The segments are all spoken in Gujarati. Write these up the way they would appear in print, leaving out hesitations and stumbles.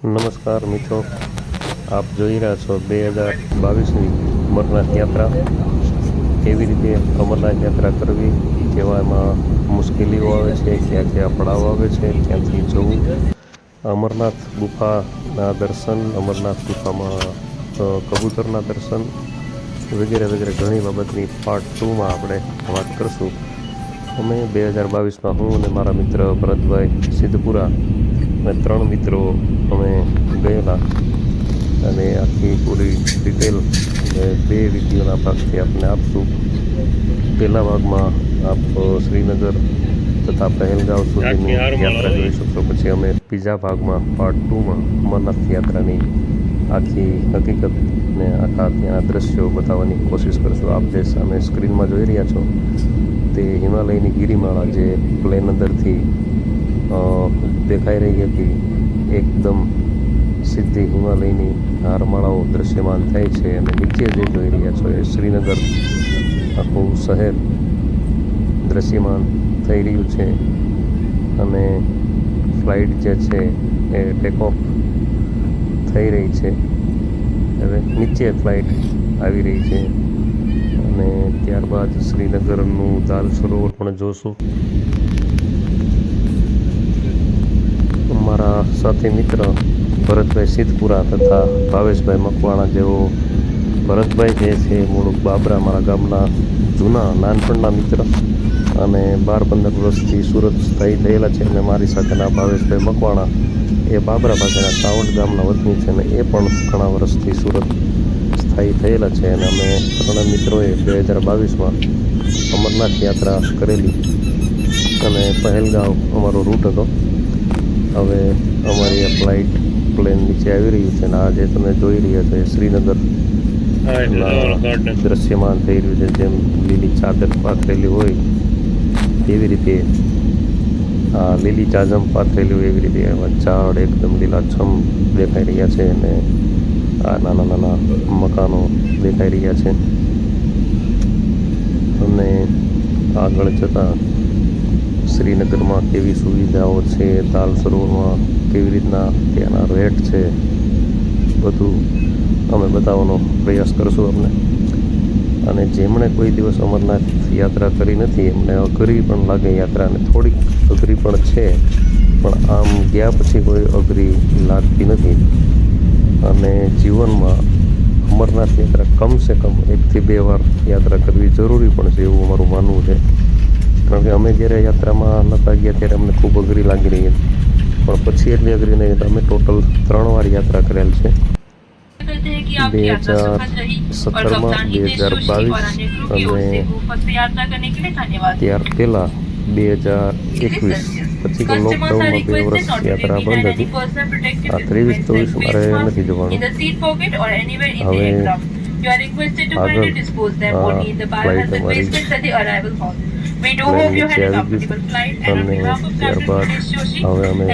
નમસ્કાર મિત્રો, આપ જોઈ રહ્યા છો 2022ની અમરનાથ યાત્રા. કેવી રીતે અમરનાથ યાત્રા કરવી, કેવા એમાં મુશ્કેલીઓ આવે છે, ક્યાં ક્યાં પડાવ આવે છે, ક્યાંથી જવું, અમરનાથ ગુફાના દર્શન, અમરનાથ ગુફામાં કબૂતરના દર્શન વગેરે વગેરે ઘણી બાબતની પાર્ટ 2માં આપણે વાત કરશું. અમે 2022માં હું અને મારા મિત્ર ભરતભાઈ સિદ્ધપુરા અને 3 મિત્રો અમે ગયેલા અને આખી પૂરી ડિટેલ 2 વિડીયોના ભાગથી આપને આપશું. પહેલા ભાગમાં આપ શ્રીનગર તથા પહેલગાંવ સુધીની યાત્રા જોઈ શકશો. પછી અમે બીજા ભાગમાં પાર્ટ 2માં અમરનાથ યાત્રાની આખી હકીકત ને આખા ત્યાં દ્રશ્યો બતાવવાની કોશિશ કરશું. આપ જે સામે સ્ક્રીનમાં જોઈ રહ્યા છો તે હિમાલયની ગિરિમાળા જે પ્લેન અંદરથી દેખાઈ રહી હતી, એકદમ સીધી હિમાલયની હારમાળાઓ દૃશ્યમાન થાય છે. અને નીચે જે જોઈ રહ્યા છો એ શ્રીનગર આખું શહેર દૃશ્યમાન થઈ રહ્યું છે. અને ફ્લાઇટ જે છે એ ટેક ઓફ થઈ રહી છે. હવે નીચે ફ્લાઇટ આવી રહી છે અને ત્યારબાદ શ્રીનગરનું દાલ સરોવર પણ જોશું. મારા સાથી મિત્ર ભરતભાઈ સિદ્ધપુરા તથા ભાવેશભાઈ મકવાણા, જેઓ ભરતભાઈ જે છે મૂળ બાબરા, મારા ગામના જૂના નાનપણના મિત્ર અને 12-15 વર્ષથી સુરત સ્થાયી થયેલા છે. અને મારી સાથેના ભાવેશભાઈ મકવાણા એ બાબરા પાસેના સાવંડ ગામના વતની છે અને એ પણ ઘણા વર્ષથી સુરત સ્થાયી થયેલા છે. અને અમે 3 મિત્રોએ 2022માં અમરનાથ યાત્રા કરેલી અને પહેલગાંવ અમારો રૂટ હતો. હવે અમારી આ ફ્લાઇટ પ્લેન નીચે આવી રહ્યું છે અને આ જે તમે જોઈ રહ્યા છો એ શ્રીનગર દ્રશ્યમાન થઈ રહ્યું છે. જેમ લીલી ચાદર પાથરેલી હોય એવી રીતે, આ લીલી ચાજમ પાથરેલી હોય એવી રીતે એવા ઝાડ એકદમ લીલાછમ દેખાઈ રહ્યા છે અને આ નાના નાના મકાનો દેખાઈ રહ્યા છે. અને આગળ જતાં શ્રીનગરમાં કેવી સુવિધાઓ છે, દાલ સરોવરમાં કેવી રીતના ત્યાંના રેટ છે, બધું અમે બતાવવાનો પ્રયાસ કરશું અમને. અને જેમણે કોઈ દિવસ અમરનાથ યાત્રા કરી નથી એમને અઘરી પણ લાગે યાત્રા, અને થોડીક અઘરી પણ છે, પણ આમ ગયા પછી કોઈ અઘરી લાગતી નથી. અને જીવનમાં અમરનાથ યાત્રા કમસે કમ 1 થી 2 વાર યાત્રા કરવી જરૂરી પણ છે, એવું અમારું માનવું છે. કારણ કે અમે જ્યારે યાત્રામાં નહોતા ગયા ત્યારે અમને ખૂબ અઘરી લાગી રહી હતી, પણ પછી એટલી અઘરી નહીં. અમે ટોટલ 3 વાર યાત્રા કરેલ છે. 2017માં, 2022 અને ત્યાર પહેલાં 2021. પછી તો લોકડાઉનમાં 2 વર્ષ યાત્રા બંધ હતી. આ 23-24 મારે નથી જવાનું. હવે આગળ ફ્લાઇટ અમારી નીચે આવી ગયું અને ત્યારબાદ હવે અમે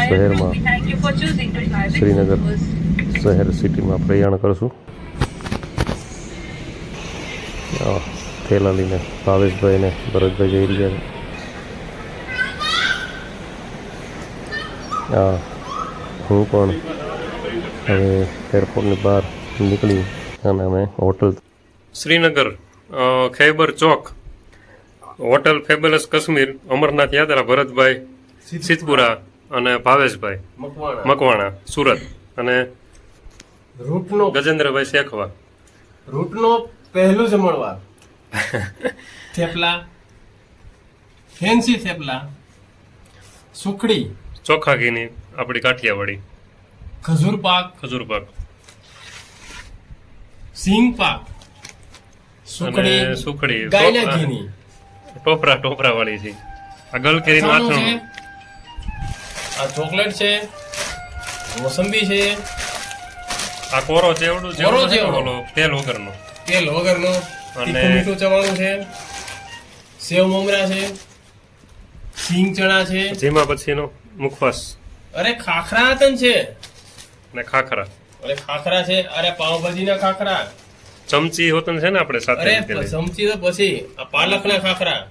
શહેરમાં શ્રીનગર શહેર સિટીમાં પ્રયાણ કરશું. થેલા લઈને ભાવેશભાઈ ને ભરતભાઈ જઈ રહ્યા છે. હું પણ હવે એરપોર્ટની બહાર નીકળી અને અમે હોટલ શ્રીનગર ખૈબર ચોક હોટલ ફેબલસ કાશ્મીર અમરનાથ યાત્રા ભરતભાઈ સિદ્ધપુરા અને ભાવેશભાઈ મકવાણા સુરત અને રૂટનો ગજેન્દ્રભાઈ શેખવા. રૂટનો પહેલું જમણવાર થેપલા, ફેન્સી થેપલા, સુખડી, ચોખા ઘીની આપણી કાઠિયાવાડી, ખજૂર પાક, સિંગ પાક, સુખડી ગાયના ઘીની, ટોપરા વાળી છે. આ ગલકેરીનું આથણું, આ ચોકલેટ છે, મોસંબી છે, આ કોરો ચેવડું ઓલો તેલ વગરનો તીખું મીઠું ચવાણું છે, સેવ મમરા છે, સિંગ ચણા છે, જેમાં પછીનો મુખવાસ, અરે ખાખરા તન છે ને ખાખરા, છે, અરે પાવભાજીના ખાખરા, ચમચી હોતન છે ને આપણે સાથે. અરે ચમચી તો પછી આ પાલકના ખાખરા,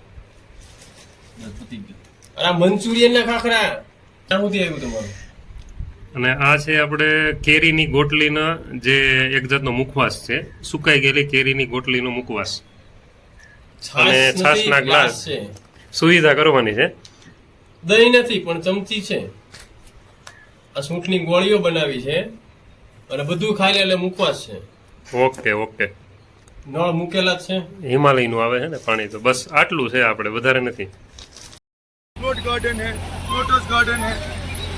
અરે મંચુરિયન ના ખાખરા. ક્યાં સુધી આવ્યું તમારું? અને આ છે આપણે કેરીની ગોટલીના જે એક જાતનો મુખવાસ છે, સુકાઈ ગયેલી કેરીની ગોટલીનો મુખવાસ. અને છાશ છાશના નથી, ગ્લાસ. છે. સુવિધા કરવાની છે. દહીં નથી પણ ચમચી છે. આ સૂંઠની ગોળીઓ બનાવી છે અને બધું ખાઈ લે એટલે મુખવાસ છે. Okay okay. નળ મૂકેલા જ છે. હિમાલયનું આવે છે ને પાણી, તો બસ આટલું છે, આપણે વધારે નથી. फ्रूट गार्डन है, लोटस गार्डन है,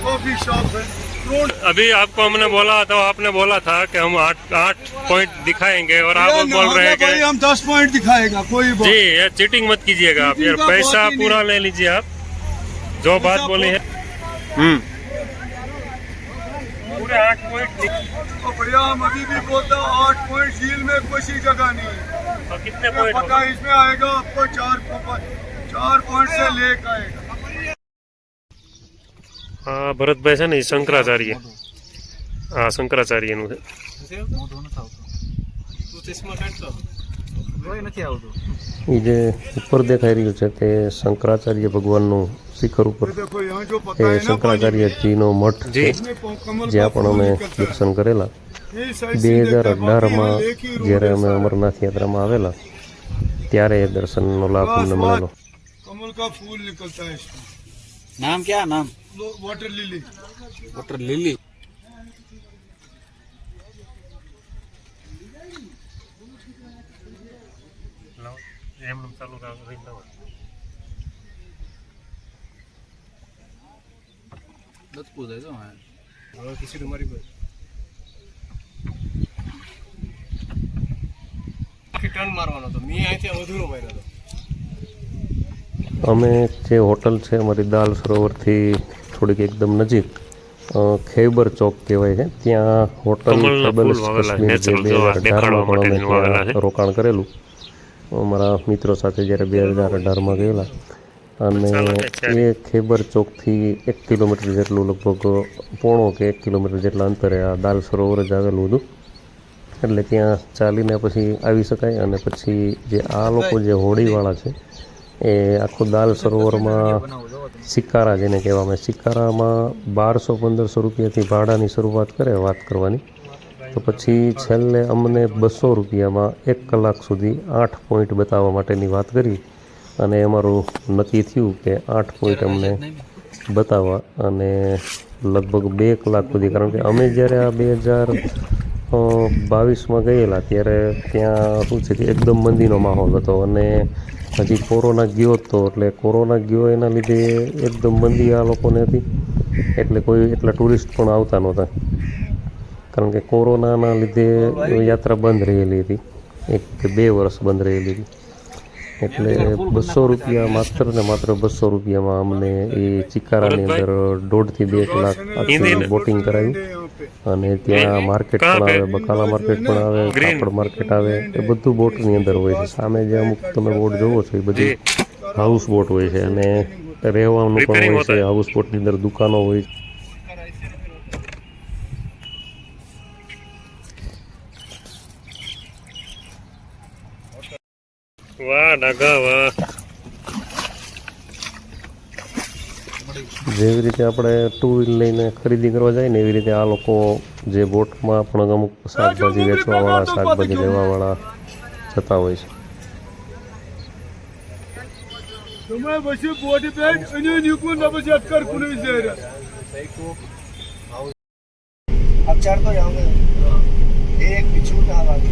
कॉफी शॉप है, फ्रूट अभी आपको हमने बोला तो आपने बोला था कि हम 8 पॉइंट दिखाएंगे और आप बोल रहे हैं कि हम 10 पॉइंट दिखाएगा कोई बात जी ये चीटिंग मत कीजिएगा आप, यार चीटिंग का पैसा बात ही पूरा ले लीजिए आप, जो बात बोली है. पूरे 8 पॉइंट. तो भैया हम अभी भी बोलते हैं 8 पॉइंट झील में कोई जगह नहीं है. तो कितने ये पॉइंट पता है, इसमें आएगा आपको 4 पॉइंट से लेकर आएगा. હા ભરતભાઈ છે ને એ શંકરાચાર્ય, હા શંકરાચાર્યનું છે. એ જે ઉપર દેખાઈ રહ્યું છે તે શંકરાચાર્ય ભગવાનનું શિખર ઉપર देखो यहाँ जो એ पता है ना पानी શંકરાચાર્યજીનો મઠ છે, में कमल का જ્યાં પણ फूल અમે निकलता है. દર્શન કરેલા. ये साइड से देखते हैं, बाकी 2018માં यहाँ लेक ही रोड જ્યારે है અમે सारा. અમરનાથ યાત્રામાં આવેલા ત્યારે એ દર્શનનો લાભ અમને મળેલો. कमल का फूल निकलता है इसमें. नाम क्या नाम? Water lily. Water lily. હવે ખીચડી તમારી પર ટર્ન મારવાનો હતો, મેં અહીંથી અધૂરો માર્યો હતો. અમે જે હોટલ છે અમારી દાલ સરોવરથી થોડીક એકદમ નજીક ખૈબર ચોક કહેવાય છે, ત્યાં હોટલ ટ્રેવલ્સ કાશ્મીર જે 2018માં પણ અમે ત્યાં રોકાણ કરેલું અમારા મિત્રો સાથે જ્યારે 2018માં ગયેલા. અને એ ખૈબર ચોકથી 1 કિલોમીટર જેટલું, લગભગ 1.5 કે 1 કિલોમીટર જેટલા અંતરે આ દાલ સરોવર જ આવેલું હતું. એટલે ત્યાં ચાલીને પછી આવી શકાય. અને પછી જે આ લોકો જે હોડીવાળા છે એ આખું દાલ સરોવરમાં શિકારા જેને કહેવામાં, શિકારામાં 1200-1500 રૂપિયાથી ભાડાની શરૂઆત કરે વાત કરવાની, તો પછી છેલ્લે અમને 200 રૂપિયામાં 1 કલાક સુધી 8 પોઈન્ટ બતાવવા માટેની વાત કરી. અને અમારું નક્કી થયું કે 8 પોઈન્ટ અમને બતાવવા, અને લગભગ 2 કલાક સુધી, કારણ કે અમે જ્યારે આ 2022માં ગયેલા ત્યારે ત્યાં શું છે કે એકદમ મંદીનો માહોલ હતો અને હજી કોરોના ગયો હતો, એટલે કોરોના ગયો એના લીધે એકદમ મંદી આ લોકોને હતી, એટલે કોઈ એટલા ટુરિસ્ટ પણ આવતા નહોતા, કારણ કે કોરોનાના લીધે યાત્રા બંધ રહેલી હતી, 1 કે 2 વર્ષ બંધ રહેલી હતી. એટલે 200 રૂપિયા, માત્ર ને માત્ર 200 રૂપિયામાં અમને એ ચિકારાની અંદર 1.5 થી 2 કલાક આખું બોટિંગ કરાવ્યું. અને ત્યાં માર્કેટ પણ આવે, બકાલા માર્કેટ પણ આવે, કાપડ માર્કેટ આવે, એ બધું બોટની અંદર હોય છે. સામે જે અમુક તમે બોટ જોવો છો એ બધી હાઉસ બોટ હોય છે, અને રહેવાનું પણ હોય છે. હાઉસ બોટની અંદર દુકાનો હોય છે. વાહ ડાઘા વાહ. જેવી રીતે આપણે 2 વ્હીલ લઈને ખરીદી કરવા જાય ને એવી રીતે આ લોકો જે બોટમાં પણ અમુક શાકભાજી વેચવાવાળા, શાકભાજી લેવાવાળા જતા હોય છે. तुम्हें बस बॉडी पेंट अन्य न्यूकून ना बस अटकर पुलिस दे रहा. अब चढ़ तो जाओगे. एक बिच्छू का आवाज.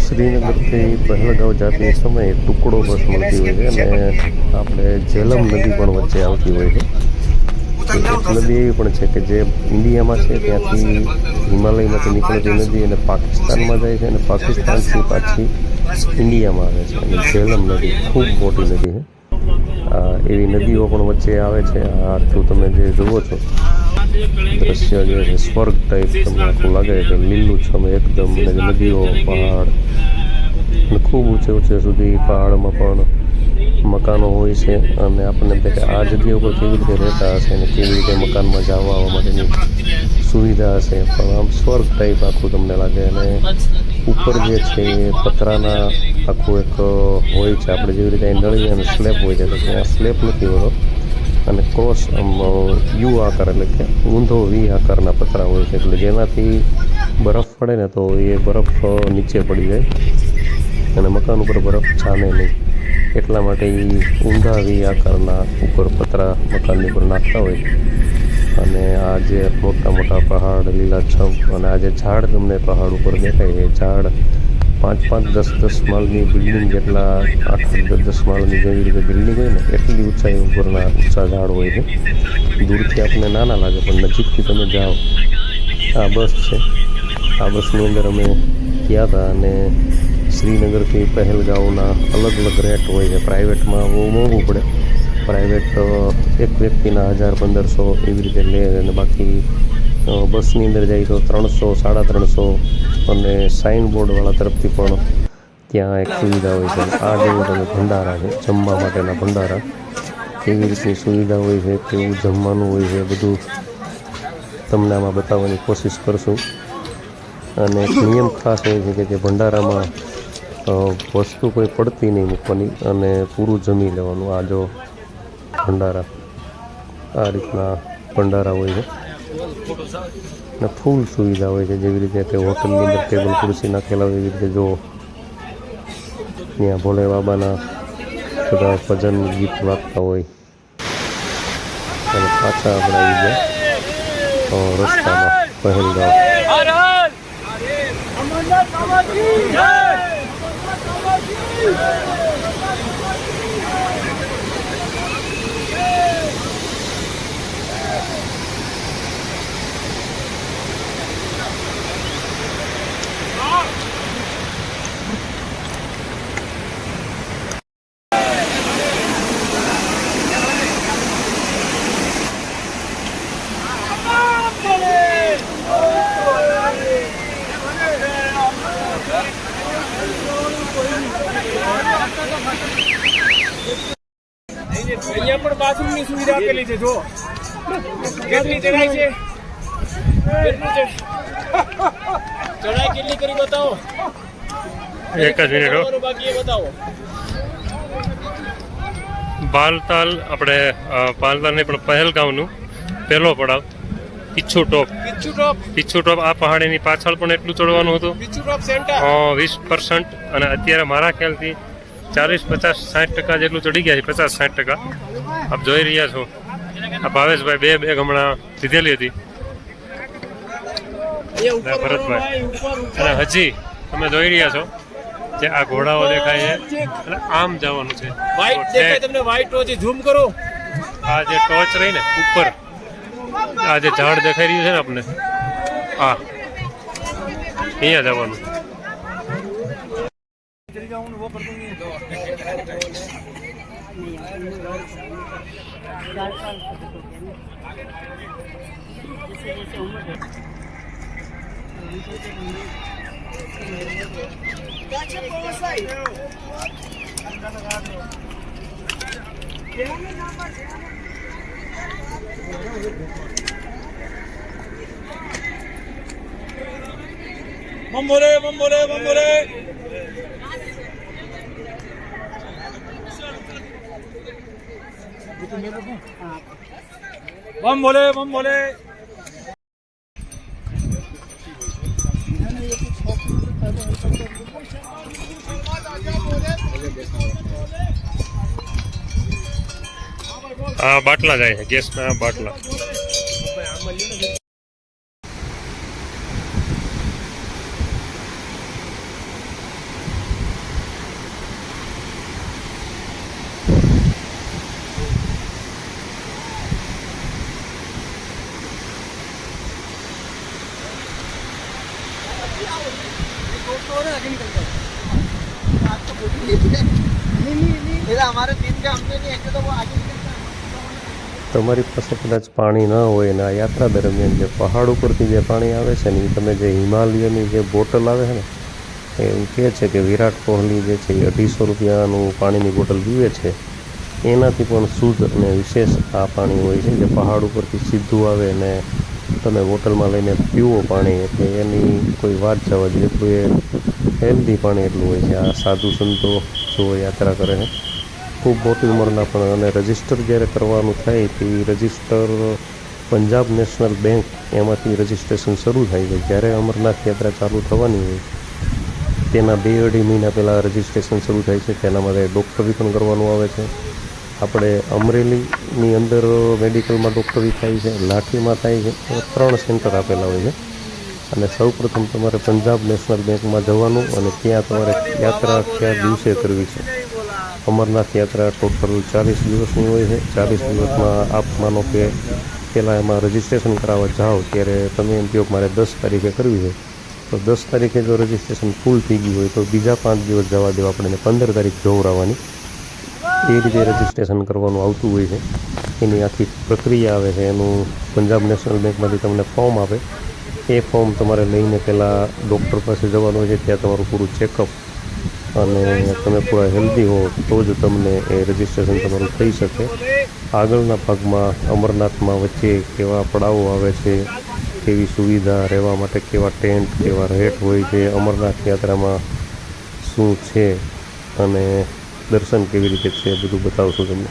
શ્રીનગરથી પહેલગાંવ જતી સમયે ટુકડો બસ મળતી હોય છે, અને આપણે ઝેલમ નદી પણ વચ્ચે આવતી હોય છે. એક નદી એવી પણ છે કે જે ઇન્ડિયામાં છે, ત્યાંથી હિમાલયમાંથી નીકળતી નદી અને પાકિસ્તાનમાં જાય છે, અને પાકિસ્તાનથી પાછી ઇન્ડિયામાં આવે છે. અને ઝેલમ નદી ખૂબ મોટી નદી છે. એવી નદીઓ પણ વચ્ચે આવે છે. આ જો તમે જે જુઓ છો દ્રશ્ય જે છે સ્વર્ગ ટાઈપ તમને આખું લાગે છે, લીલુંછમ એકદમ, અને નદીઓ, પહાડ, અને ખૂબ ઊંચે ઊંચે સુધી પહાડમાં પણ મકાનો હોય છે. અને આપણને એમ થાય કે આ જગ્યા ઉપર કેવી રીતે રહેતા હશે અને કેવી રીતે મકાનમાં જવા આવવા માટેની સુવિધા હશે, પણ આમ સ્વર્ગ ટાઈપ આખું તમને લાગે. અને ઉપર જે છે એ પથરાના આખું એક હોય છે, આપણે જેવી રીતે અહીં નળી અને સ્લેબ હોય છે, તો ત્યાં સ્લેબ નથી હોતો, અને ક્રોસ યુ આકાર એટલે કે ઊંધો વી આકારના પતરા હોય છે, એટલે જેનાથી બરફ પડે ને તો એ બરફ નીચે પડી જાય અને મકાન ઉપર બરફ જામે નહીં, એટલા માટે એ ઊંધા વી આકારના ઉપર પતરા મકાનની ઉપર નાખતા હોય. અને આ જે મોટા મોટા પહાડ લીલાછમ અને આ જે ઝાડ તમને પહાડ ઉપર દેખાય એ ઝાડ 5-5, 10-10 માળની બિલ્ડિંગ જેટલા 8-10 માળની જેવી રીતે બિલ્ડિંગ હોય ને એટલી ઊંચાઈ ઉપરના ઊંચા ઝાડ હોય છે. દૂરથી આપણને નાના લાગે પણ નજીકથી તમે જાઓ. આ બસ છે, આ બસની અંદર અમે ગયા હતા અને શ્રીનગરથી પહેલગાંવના અલગ અલગ રેટ હોય છે. પ્રાઇવેટમાં બહુ મોંઘું પડે, પ્રાઇવેટ એક વ્યક્તિના 1000-1500 એવી રીતે લે અને બાકી બસની અંદર જાય તો 300-350 અને સાઇન બોર્ડવાળા તરફથી પણ ત્યાં એક સુવિધા હોય છે. આ જેવું તમે ભંડારા છે, જમવા માટેના ભંડારા, કેવી રીતની સુવિધા હોય છે, કેવું જમવાનું હોય છે, બધું તમને આમાં બતાવવાની કોશિશ કરશું. અને એક નિયમ ખાસ હોય છે કે જે ભંડારામાં વસ્તુ કોઈ પડતી નહીં મૂકવાની અને પૂરું જમી લેવાનું. આ જો ભંડારા, આ રીતના ભંડારા હોય છે અને ફૂલ સુવિધા હોય છે, જેવી રીતે કે હોટલની અંદર ટેબલ ખુરશી નાખેલા હોય એવી રીતે જો ત્યાં ભોલે બાબાના બધા ભજન ગીત વાગતા હોય. અને પાછા આપણે આવી ગયા રસ્તામાં પહેલગામ. અહીંયા પણ બાથરૂમની સુવિધા આપેલી છે. જો કેટલી ચડાઈ છે, ચડાઈ કેટલી કરી બતાવો. એક જ મિનિટ. બાકી એ બતાવો. બાલતાલ, આપણે બાલતાલ નહીં પણ પહેલગામનું પહેલો પડાવ પીછુ ટોપ. પીછુ ટોપ આ પહાડીની પાછળ પણ એટલું ચડવાનું હતું, 20%. અને અત્યારે મારા ખ્યાલથી 40-50-60% જેટલું ચડી ગયા છે, 50-60%. આપ જોઈ રહ્યા છો આ ભાવેશભાઈ બે હમણાં લીધેલી હતી, ભરતભાઈ. અને હજી તમે જોઈ રહ્યા છો જે આ ઘોડાઓ દેખાય છે અને આમ જવાનું છે. વ્હાઈટ દેખાય તમને, વ્હાઈટ હજી ઝૂમ કરો. આ જે ટોચ રહી ને ઉપર, આ જે ઝાડ દેખાઈ રહ્યું છે ને આપણે, આ અહીંયા જવાનું. બમ બોલે. બમ બોલે. આ બાટલા જાય છે, ગેસના બાટલા. તમારી પાસે કદાચ પાણી ન હોય ને આ યાત્રા દરમિયાન જે પહાડ ઉપરથી જે પાણી આવે છે ને એ તમે જે હિમાલયની જે બોટલ આવે છે ને એવું કહે છે કે વિરાટ કોહલી જે છે એ 250 રૂપિયાનું પાણીની બોટલ પીવે છે, એનાથી પણ શુદ્ધ અને વિશેષ આ પાણી હોય છે જે પહાડ ઉપરથી સીધું આવે ને તમે બોટલમાં લઈને પીવો પાણી, એટલે એની કોઈ વાત જવા જોઈએ, એટલું એ હેલ્ધી પાણી એટલું હોય છે. આ સાધુ સંતો જો યાત્રા કરે છે ખૂબ મોટી ઉંમરના પણ, અને રજિસ્ટર જ્યારે કરવાનું થાય તે રજિસ્ટર પંજાબ નેશનલ બેંક એમાંથી રજિસ્ટ્રેશન શરૂ થાય છે. જ્યારે અમરનાથ યાત્રા ચાલુ થવાની હોય તેના 2-2.5 મહિના પહેલાં રજિસ્ટ્રેશન શરૂ થાય છે. તેના માટે ડૉક્ટરી પણ કરવાનું આવે છે. આપણે અમરેલીની અંદર મેડિકલમાં ડૉક્ટરી થાય છે, લાઠીમાં થાય છે. 3 સેન્ટર આપેલા હોય છે. અને સૌપ્રથમ તમારે પંજાબ નેશનલ બેંકમાં જવાનું અને ત્યાં તમારે યાત્રા કયા દિવસે કરવી છે. અમરનાથ યાત્રા ટોટલ 40 દિવસની હોય છે. 40 દિવસમાં આપ માનો કે પહેલાં એમાં રજિસ્ટ્રેશન કરાવવા જાઓ ત્યારે તમે એમ કહો મારે 10 તારીખે કરવી છે, તો 10 તારીખે જો રજિસ્ટ્રેશન ફૂલ થઈ ગયું હોય તો બીજા 5 દિવસ જવા દેવા આપણે 15 તારીખ જોવરાવવાની. એ રીતે રજિસ્ટ્રેશન કરવાનું આવતું હોય છે. એની આખી પ્રક્રિયા આવે છે. એનું પંજાબ નેશનલ બેંકમાંથી તમને ફોર્મ આપે. એ ફોર્મ તમારે લઈને પહેલાં ડૉક્ટર પાસે જવાનું હોય છે. ત્યાં તમારું પૂરું ચેકઅપ અને તમે પૂરા હેલ્ધી હો તો જ તમને એ રજિસ્ટ્રેશન તમારું થઈ શકે. આગળના ભાગમાં અમરનાથમાં વચ્ચે કેવા પડાવો આવે છે, કેવી સુવિધા, રહેવા માટે કેવા ટેન્ટ, કેવા રેટ હોય છે, અમરનાથ યાત્રામાં શું છે અને દર્શન કેવી રીતે છે એ બધું બતાવશું તમને.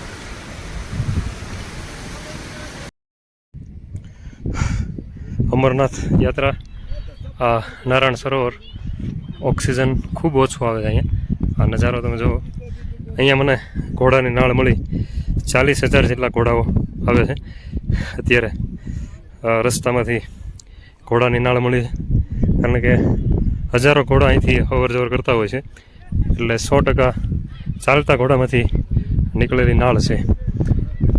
અમરનાથ યાત્રા, આ નારાયણ સરોવર, ઓક્સિજન ખૂબ ઓછું આવે છે અહીંયા. આ નજારો તમે જુઓ. અહીંયા મને ઘોડાની નાળ મળી. 40,000 જેટલા ઘોડાઓ આવે છે અત્યારે. રસ્તામાંથી ઘોડાની નાળ મળી છે કારણ કે હજારો ઘોડા અહીંથી અવર જવર કરતા હોય છે. એટલે 100% ચાલતા ઘોડામાંથી નીકળેલી નાળ છે,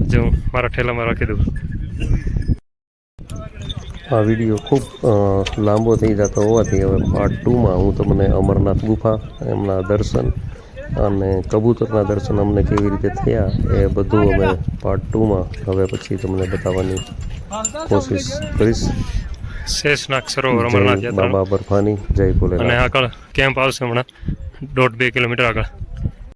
જે હું મારા ઠેલામાં રાખી દઉં. આ વિડીયો ખૂબ લાંબો થઈ જતો હોવાથી હવે પાર્ટ 2માં હું તમને અમરનાથ ગુફા, એમના દર્શન અને કબૂતરના દર્શન અમને કેવી રીતે થયા એ બધું અમે પાર્ટ 2માં હવે પછી તમને બતાવવાની કોશિશ કરીશ. શેષનાગ સરોવર અમરનાથ યાત્રા, બાબા બર્ફાની, જય ભોલેનાથ. અને આગળ કેમ્પ આવશે હમણાં 1.5-2 કિલોમીટર આગળ.